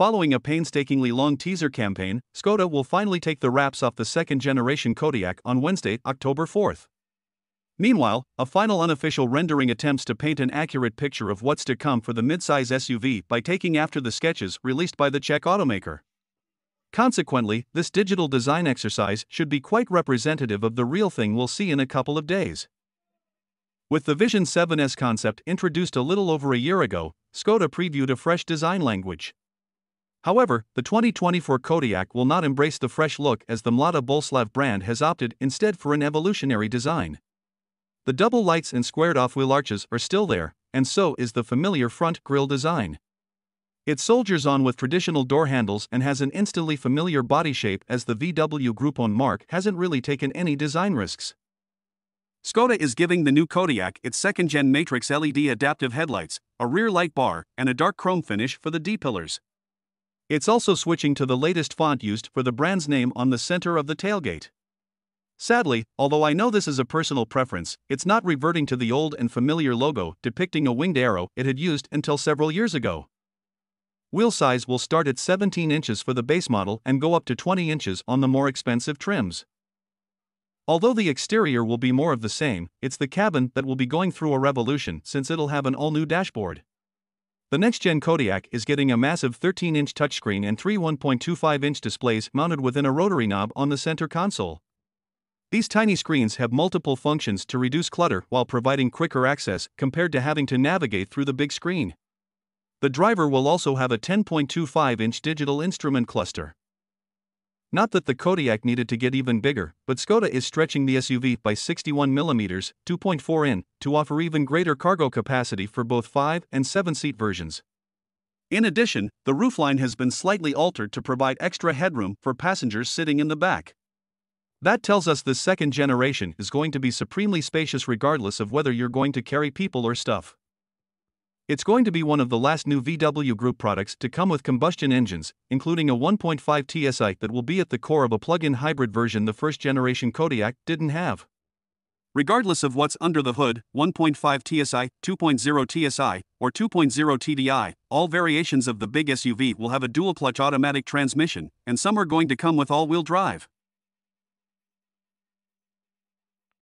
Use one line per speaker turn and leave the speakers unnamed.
Following a painstakingly long teaser campaign, Skoda will finally take the wraps off the second-generation Kodiaq on Wednesday, October 4th. Meanwhile, a final unofficial rendering attempts to paint an accurate picture of what's to come for the midsize SUV by taking after the sketches released by the Czech automaker. Consequently, this digital design exercise should be quite representative of the real thing we'll see in a couple of days. With the Vision 7's concept introduced a little over a year ago, Skoda previewed a fresh design language. However, the 2024 Kodiaq will not embrace the fresh look, as the Mlada Boleslav brand has opted instead for an evolutionary design. The double lights and squared-off wheel arches are still there, and so is the familiar front grille design. It soldiers on with traditional door handles and has an instantly familiar body shape, as the VW Group-owned marque hasn't really taken any design risks. Skoda is giving the new Kodiaq its second-gen Matrix LED adaptive headlights, a rear light bar, and a dark chrome finish for the D-pillars. It's also switching to the latest font used for the brand's name on the center of the tailgate. Sadly, although I know this is a personal preference, it's not reverting to the old and familiar logo depicting a winged arrow it had used until several years ago. Wheel size will start at 17 inches for the base model and go up to 20 inches on the more expensive trims. Although the exterior will be more of the same, it's the cabin that will be going through a revolution, since it'll have an all-new dashboard. The next-gen Kodiaq is getting a massive 13-inch touchscreen and three 1.25-inch displays mounted within a rotary knob on the center console. These tiny screens have multiple functions to reduce clutter while providing quicker access compared to having to navigate through the big screen. The driver will also have a 10.25-inch digital instrument cluster. Not that the Kodiaq needed to get even bigger, but Skoda is stretching the SUV by 61mm, 2.4 in, to offer even greater cargo capacity for both 5 and 7-seat versions. In addition, the roofline has been slightly altered to provide extra headroom for passengers sitting in the back. That tells us this second generation is going to be supremely spacious regardless of whether you're going to carry people or stuff. It's going to be one of the last new VW Group products to come with combustion engines, including a 1.5 TSI that will be at the core of a plug-in hybrid version the first-generation Kodiaq didn't have. Regardless of what's under the hood, 1.5 TSI, 2.0 TSI, or 2.0 TDI, all variations of the big SUV will have a dual-clutch automatic transmission, and some are going to come with all-wheel drive.